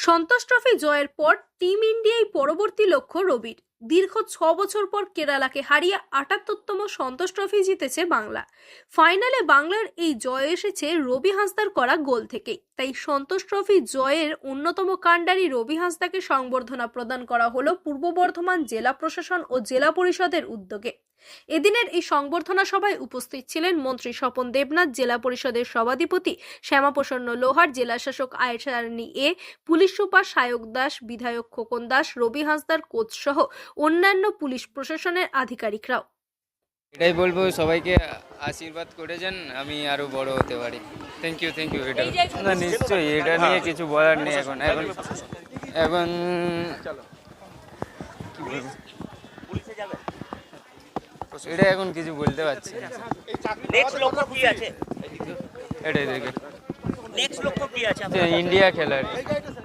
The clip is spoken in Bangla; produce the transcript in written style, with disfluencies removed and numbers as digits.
সন্তোষ ট্রফি জয়ের পর টিম ইন্ডিয়ায় পরবর্তী লক্ষ্য রবির। দীর্ঘ 6 বছর পর কেরালাকে হারিয়ে ৭৮তম সন্তোষ ট্রফি জিতেছে বাংলা। ফাইনালে বাংলার এই জয় এসেছে রবি হাঁসদার করা গোল থেকেই। তাই সন্তোষ ট্রফি জয়ের অন্যতম কাণ্ডারি রবি হাঁসদাকে সংবর্ধনা প্রদান করা হলো পূর্ব বর্ধমান জেলা প্রশাসন ও জেলা পরিষদের উদ্যোগে। এদিনের এই সংবর্ধনা সভায় উপস্থিত ছিলেন মন্ত্রী স্বপন দেবনাথ, জেলা পরিষদের সভাধিপতি শ্যামাপ্রসন্ন লোহার, জেলা শাসক আয়েশারানী এ, পুলিশ সুপার সায়ক দাস, বিধায়ক খোকন দাস, রবি হাঁসদার কোচ সহ অন্যান্য পুলিশ প্রশাসনের আধিকারিকরাও। এটাই বলবো, সবাইকে আশীর্বাদ করে যান, আমি আরো বড় হতে পারি। Thank you. এটা না, নিশ্চয়ই এটা নিয়ে কিছু বলার নেই। এখন এখন এখন কি বলবো, এটা এখন কিছু বলতে পারছি না। নেক্সট লক্ষ্য কি আছে? এটাই দেখে নেক্সট লক্ষ্য কি আছে? ইন্ডিয়া খেলার।